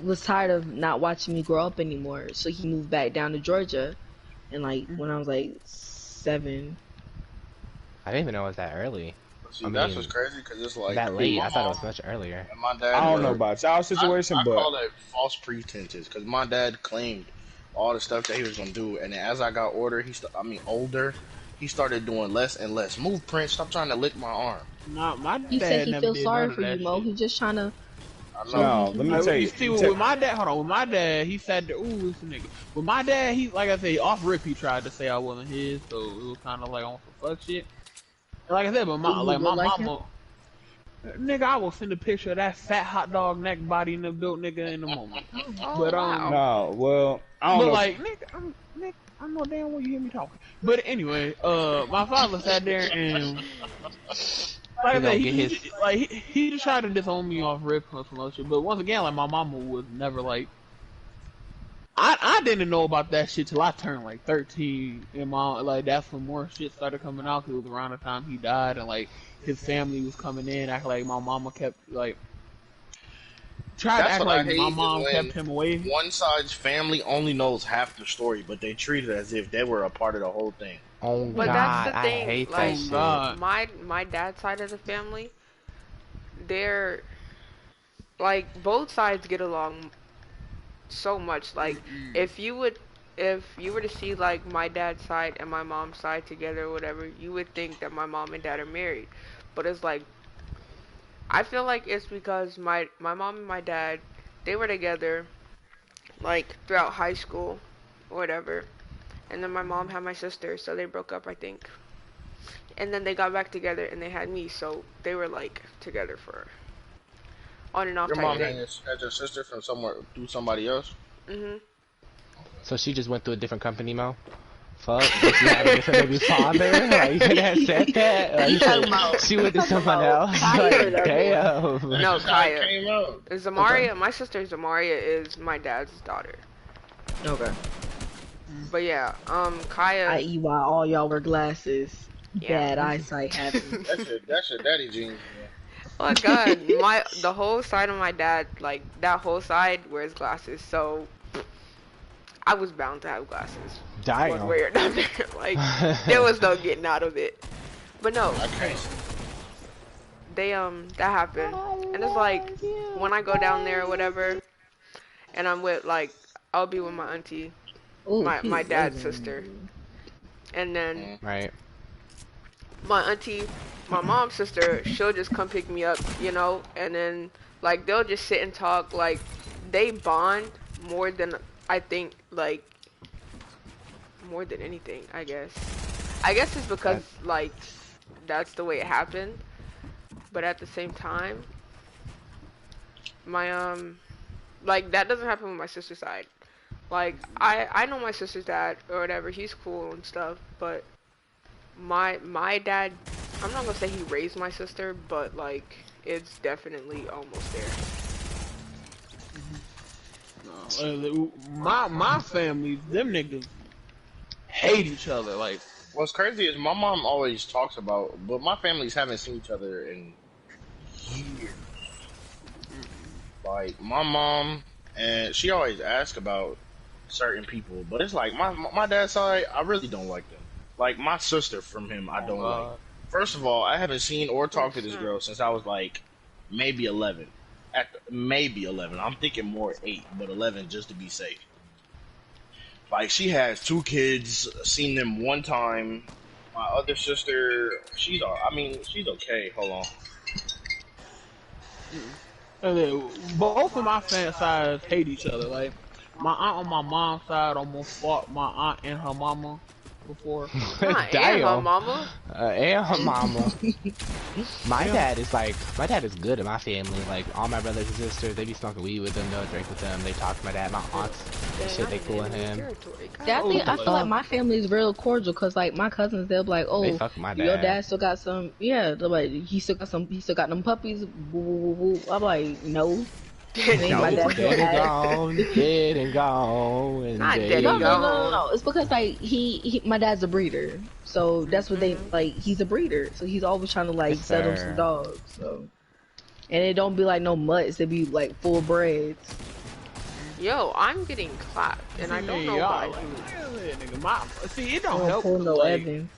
was tired of not watching me grow up anymore, so he moved back down to Georgia. And like when I was like 7. I didn't even know it was that early. See, I that's mean, what's crazy because it's like that late. my I thought it was mom much earlier. and my I dad don't know were. about y'all situation, I but call that false pretenses because my dad claimed all the stuff that he was gonna do, and then as I got older, he started doing less and less. Move, Prince. Stop trying to lick my arm. Nah, my He said dad he never feels did sorry none of for you, that Mo. shit. He's just trying to I show know. he no, let me can. tell You you. see, with my dad, hold on, with my dad, he said, ooh, this nigga. With my dad, he, like I said, off rip, he tried to say I wasn't his, so it was kind of like on some fuck shit. And like I said, but Did he my look like him? mama, nigga, I will send a picture of that fat hot dog neck body in the built nigga in a moment. oh But, wow. No, well, I don't but know. like, nigga, I know damn well you hear me talking. But anyway, my father sat there and, like He I said, gonna get his. he just tried to disown me off rip or some other shit. But once again, like my mama was never like, I didn't know about that shit till I turned like 13, and like that's when more shit started coming out. 'Cause it was around the time he died, and like his family was coming in, acting like my mama kept like tried to That's act what I like my hate is mom kept when him away. one side's family only knows half the story, but they treat it as if they were a part of the whole thing. Oh But that's God, the I thing. hate that Like Oh shit. God, my dad's side of the family, they're like both sides get along so much. Like if you would if you were to see like my dad's side and my mom's side together or whatever, you would think that my mom and dad are married. But it's like I feel like it's because my mom and my dad they were together like throughout high school or whatever. And then my mom had my sister, so they broke up, I think. And then they got back together and they had me, so they were like together for on and off Your type mom thing. had your sister from somewhere through somebody else. Mhm. So she just went to a different company, Mo. Fuck, did she have a different baby father? Like, you could have said that. Like, He talking about she went to someone about else. Kaya or Like, that boy? damn. That's No, just how it Kaya. came out. Okay. Zamaria, my sister Zamaria is my dad's daughter. Okay. But yeah, Kaya, I.e., why all y'all wear glasses. yeah. Bad eyesight having. That's your daddy jeans. Oh God, the whole side of my dad, like that whole side wears glasses, so I was bound to have glasses one Damn. way or another. Like there was no getting out of it. But no, I can't. they that happened, and it's like when I go down there or whatever, and I'm with like I'll be with my auntie, Ooh, my he dad's wasn't. sister, and then Right. my auntie, my mom's sister, she'll just come pick me up, and then like they'll just sit and talk. Like they bond more than I think, like more than anything. I guess. I guess it's because That like that's the way it happened. But at the same time, my like that doesn't happen with my sister's side. Like I know my sister's dad or whatever. He's cool and stuff, but my dad, I'm not gonna say he raised my sister, but like it's definitely almost there. my family, them niggas hate each other. Like, What's crazy is my mom always talks about, but my families haven't seen each other in years. Like my mom, and she always asks about certain people, but it's like my dad's side, I really don't like them. Like my sister from him, I oh don't like. God, First of all, I haven't seen or Oh talked to this snap! girl since I was like maybe 11. Maybe 11. I'm thinking more 8, but 11 just to be safe. Like she has 2 kids. Seen them one time. My other sister, I mean, she's okay. Hold on. and then both of my sides hate each other. Like, my aunt on my mom's side almost fought my aunt and her mama. before. Not and her Damn. mama. And her mama. Yeah. My dad is good in my family. Like all my brothers and sisters, they be smoking weed with them, they'll drink with them, they talk to my dad, my aunts, and Dang, shit, I they done cool with enemy him. territory. God Yeah, I What think the I damn. feel like fuck? my family is real cordial because like my cousins, they'll be like, They "Oh, fuck with my your dad. dad still got some, yeah." They're like, he still got them puppies." Woo, woo, woo. I'm like, no, it ain't. My Niggas No. dad still dead and alive. gone, dead and gone, and Not dead and No, no, they no, no, gone. no. It's because like my dad's a breeder, so that's what they Hmm. like. He's a breeder, so he's always trying to yes like sell them some sir. dogs. So and it don't be like no mutts; it be like full breds. Yo, I'm getting clapped, and See I don't me, know by y'all like, who. nigga, see, it I don't don't help pull because no like, Evans.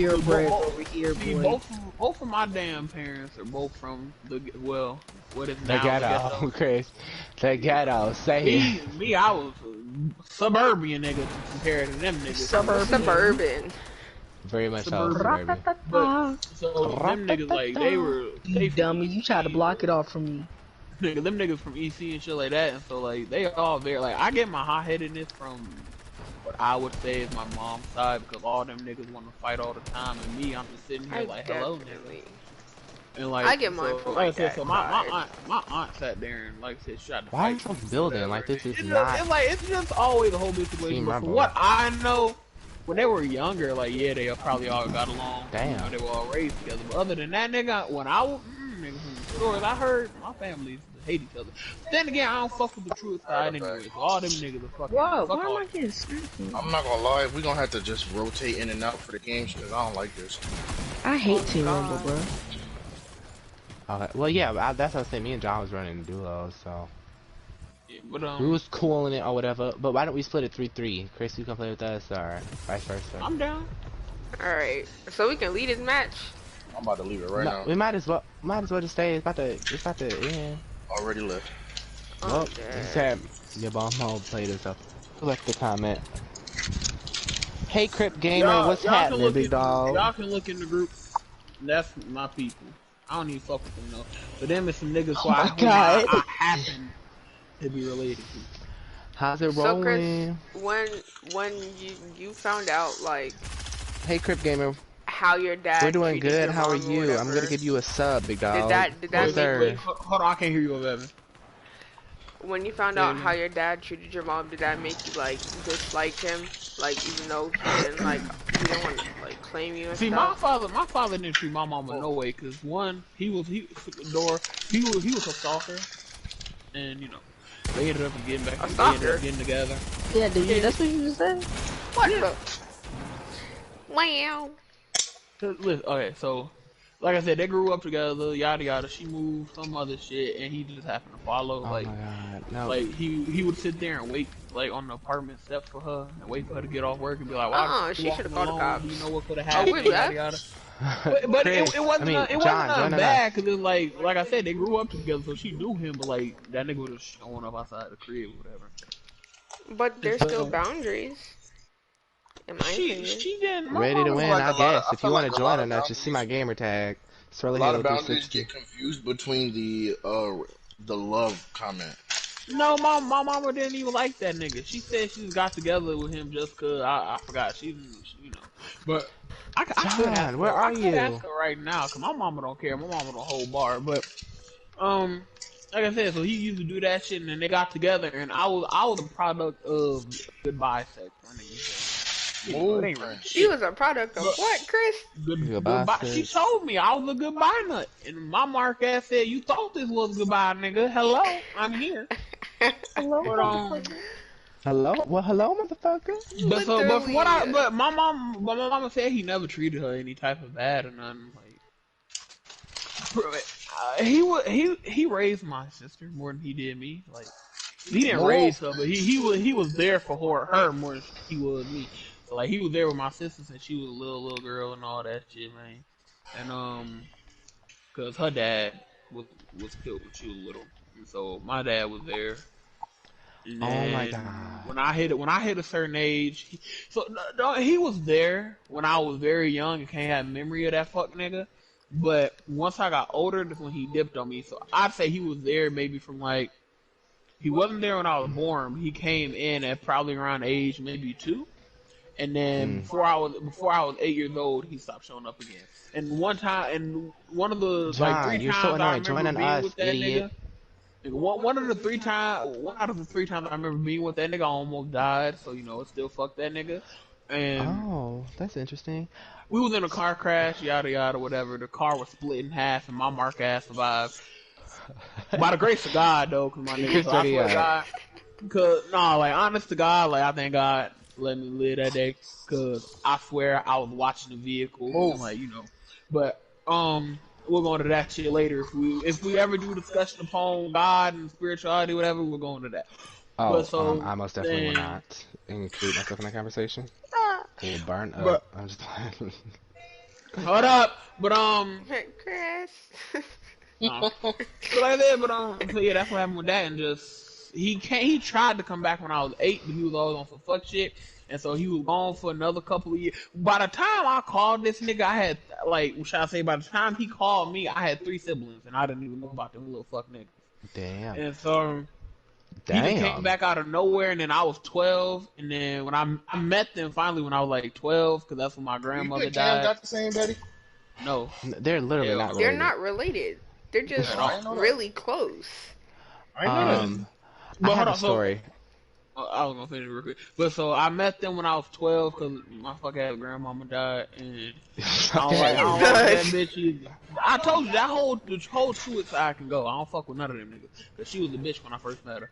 cause Purebreds over here, see, boy. both of my damn parents are both from what is The now the ghetto. ghetto, Chris. The ghetto. Say it. I was a suburban nigga compared to them niggas. I'm a Suburban. suburban. Very much so, Suburban. suburban. But Ra-ta-ta-ta. so them niggas like You they from dummy, you try to EC, block it off from me. nigga, them niggas from EC and shit like that, and so like they all very like I get my hot headedness from what I would say is my mom's side because all them niggas want to fight all the time, and me, I'm just sitting here I like, hello, nigga. definitely. And like, I get mine so from like my I said, dad's so side. my aunt sat there and like I said, she tried to Why fight is me, this building? whatever. Like this is It's not it's just always a whole big situation. Team But from Rumble. what I know, when they were younger, like yeah, they probably all got along. You know, Damn. they were all raised together. But other than that, nigga, when I was nigga, from the stories I heard, my families hate each other. Then again, I don't fuck with the truth side anyway. So all them niggas are fucking Whoa, fuck why am all. I getting sniped? I'm not gonna lie, we're gonna have to just rotate in and out for the games because I don't like this. I hate Oh Team Rumble, God. bro. Okay. Well, yeah, that's what I said. Me and John was running duos, so Yeah, but we was cooling it or whatever. But why don't we split it 3-3? Chris, you can play with us, or vice versa. I'm down. All right, so we can lead this match. I'm about to leave it right No, now. we might as well just stay. It's about to end. Already left. Well, I'm he dead. said your bomb mode played this up. Who left the comment? Hey, Crip Gamer, what's Y'all can happening, look big in dog? y'all can look in the group. That's my people. I don't even fuck with them though. But them is some niggas Oh my who God. I happen to be related to. How's it So Chris, rolling? when you found out like Hey, Crip Gamer, how your we're dad doing treated good. your How are mom or you? I'm gonna whatever, give you a sub, big did dog. that Yes, make sir. you Hold on, I can't hear you, Evan. when you found Say it out how again. your dad treated your mom, did that make you like dislike him? Like even though he didn't want to like claim you and See, stuff. my father didn't treat my mama no way. Cause one, he took the door. He was a stalker, and you know, they ended up getting back. A They ended up stalker? getting together. Yeah, did you? Yeah, That's what you just said. What yeah. the? Wow. Listen, okay, so like I said, they grew up together, yada yada. She moved, some other shit, and he just happened to follow. Oh my God, no. Like he would sit there and wait, like on the apartment steps for her, and wait for her to get off work, and be like, "Why you She should walking have called the alone? Do you cops. know what could have Oh, we happened?" Yada yada. left. But Chris, it wasn't I mean, it wasn't John, nothing no. bad, cause it's like I said, they grew up together, so she knew him, but like that nigga was just showing up outside the crib, or whatever. But And there's still so boundaries, in my opinion. she didn't. My Ready to mama I feel win, like didn't. I a lot of guess. I If you feel want like to a lot join of on that, just see my boundaries gamer tag. a Swirly lot Halo of boundaries 360. get confused between the love comment. No, my mama didn't even like that nigga. She said she just got together with him just cause I forgot. You know, but I could ask John, where her. I are could ask you? her right now, cause my mama don't care. My mama don't hold bar. But like I said, so he used to do that shit, and then they got together, and I was a product of goodbye sex. My nigga. So, you know, it Move, ain't really She shit. was a product of But what, Chris? Goodbye, goodbye. She sex. told me I was a goodbye nut, and my mark ass said, "You thought this was goodbye, nigga? Hello, I'm here." Hello, But motherfucker. Hello? Well, hello, motherfucker. but from what Literally. but my mama said he never treated her any type of bad or nothing. Like, he raised my sister more than he did me. Like, he didn't move. raise her, but he was there for her more than he was me. So like, he was there with my sister since she was a little girl and all that shit, man. And cause her dad was killed when she was little, and so my dad was there. And Oh my then God. when I hit a certain age, he was there when I was very young and can't have memory of that fuck nigga. But once I got older, that's when he dipped on me. So I'd say he was there maybe from like he wasn't there when I was born. But he came in at probably around age maybe 2, And then Mm. before I was 8 years old, he stopped showing up again. And one time, and one of the like John, three you're so times I annoying. remember Joining being us, with that idiot. nigga. Like, one out of the 3 times I remember being with that nigga, I almost died. So it still fucked that nigga. And Oh, that's interesting. we was in a car crash, yada yada, whatever. The car was split in half, and my mark ass survived. By the grace of God, though, cause my nigga. Chris So I Jody, swear to God, cause no, like honest to God, like I thank God let me live that day, cause I swear I was watching the vehicle and Move. but we'll go into that shit later. If we ever do discussion upon God and spirituality, whatever, we're going to that. But Oh, so I most definitely will then, not include myself in that conversation. Will burn up. but I'm just playing. hold up, but Chris. no. But like that, but so yeah, that's what happened with that, and just he tried to come back when I was 8, but he was always on some fuck shit, and so he was gone for another couple of years. By the time I called this nigga, I had like, what should I say? By the time he called me, I had 3 siblings, and I didn't even know about them little fuck niggas. Damn. And so he just came Damn. back out of nowhere, and then I was 12, and then when I met them finally when I was like 12, because that's when my Do you grandmother think Cam died. got the same daddy? No, They're literally hell not no, They're related. not related. They're Oh, just at I ain't all. know that. really close. I ain't know that. Um, And I but hold have a on, so story. I was gonna finish real quick. But so I met them when I was 12 because my fuck ass grandmama died, and I Okay. don't like that Jesus. bitch either. I told you the whole suicide can go. I don't fuck with none of them niggas because she was a bitch when I first met her.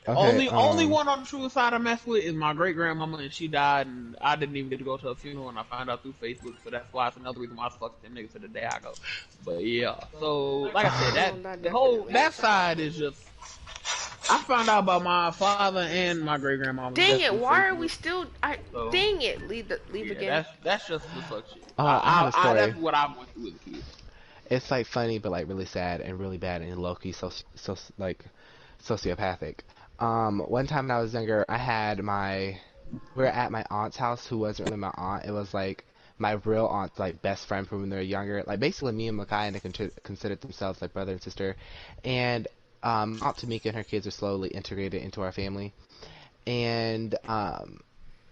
Okay. Only one on the suicide I mess with is my great grandmama, and she died, and I didn't even get to go to her funeral, and I found out through Facebook. So that's why it's another reason why I fuck them niggas to the day I go. But yeah, so like I said, No, that the whole definitely that is. side is just. I found out about my father and my great grandmama Dang just it! through Why are we Facebook. still? I So dang it! Leave yeah, again. that's just the fuck shit. I have a That's story. what I went through as a kid. It's like funny, but like really sad and really bad and low key so like sociopathic. One time when I was younger, we were at my aunt's house, who wasn't really my aunt. It was like my real aunt's like best friend from when they were younger. Like basically me and Makai, and they considered themselves like brother and sister. And Aunt Tamika and her kids are slowly integrated into our family. And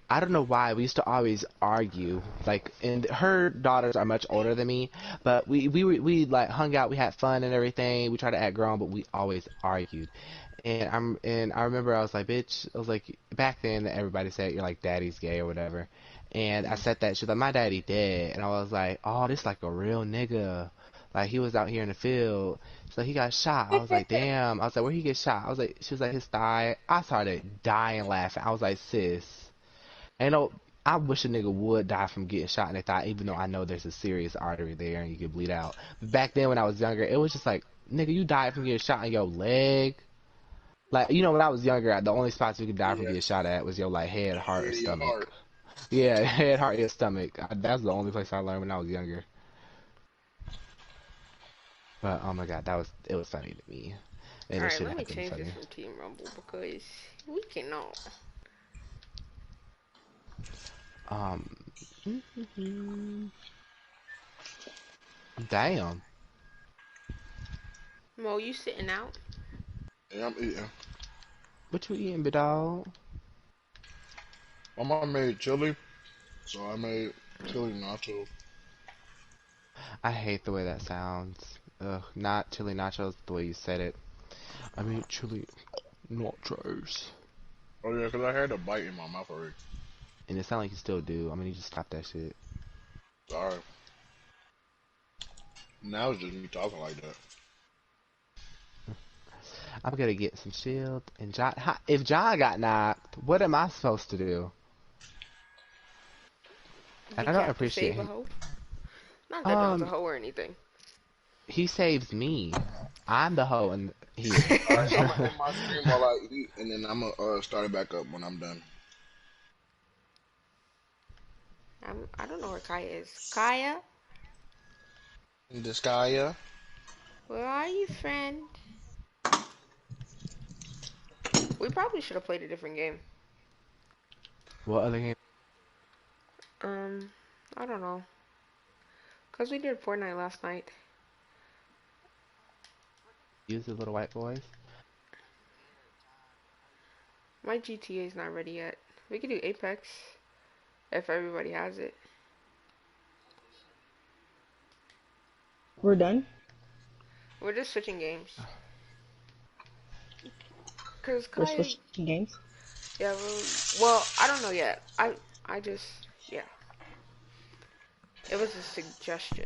I don't know why we used to always argue. Like, and her daughters are much older than me, but we like hung out, we had fun and everything. We tried to act grown, but we always argued. And I remember I was like, bitch, I was like, back then everybody said you're like daddy's gay or whatever. And I said that, she was like, my daddy dead. And I was like, oh, this like a real nigga. Like he was out here in the field. So he got shot. I was like, damn. I was like, where he get shot? I was like, she was like, his thigh. I started dying laughing. I was like, sis. And I wish a nigga would die from getting shot in the thigh, even though I know there's a serious artery there and you can bleed out. But back then when I was younger, it was just like, nigga, you died from getting shot in your leg. Like, when I was younger, the only spots you could die from Yeah, getting shot at was your like head, heart, or head of your stomach. heart. Yeah, head, heart, your stomach. That's the only place I learned when I was younger. But oh my god, it was funny to me, and All it right, should let me have been change this funny. from Team Rumble because we cannot. Um, damn. Mo, you sitting out? Yeah, I'm eating. What you eating, big dog? My mom made chili, so I made chili nacho. I hate the way that sounds. Ugh, not chili nachos, the way you said it. I mean chili nachos. Oh yeah, 'cause I had a bite in my mouth already. And it sounds like you still do. I mean, you just stop that shit. Sorry. Now it's just me talking like that. I'm gonna get some shield. And John, if John got knocked, what am I supposed to do? And I don't Decap to appreciate save a him. hoe? Not that John's a Um, hoe or anything. he saves me. I'm the hoe in here. Alright, I'm gonna end my stream while I eat, and then I'm gonna start it back up when I'm done. I don't know where Kaya is. Kaya, This guy, yeah. where are you, friend? We probably should have played a different game. What other game? Um, I don't know. Cause we did Fortnite last night. Use the little white boys. My GTA is not ready yet. We could do Apex. if everybody has it. We're done. We're just switching games. Cause We're Kai, switching games. yeah, well, I don't know yet. I just, yeah, it was a suggestion.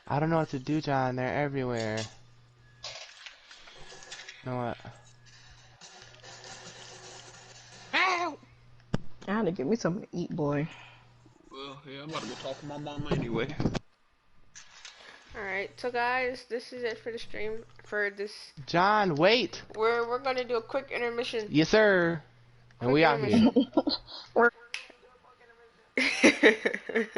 I don't know what to do, John. They're everywhere. You know what? Ow! I had to get me something to eat, boy. Well, yeah, I'm about to go talk to my mama anyway. All right, so guys, this is it for the stream for this. John, wait. We're gonna do a quick intermission. Yes, sir. And Quick we out here. intermission. We're We're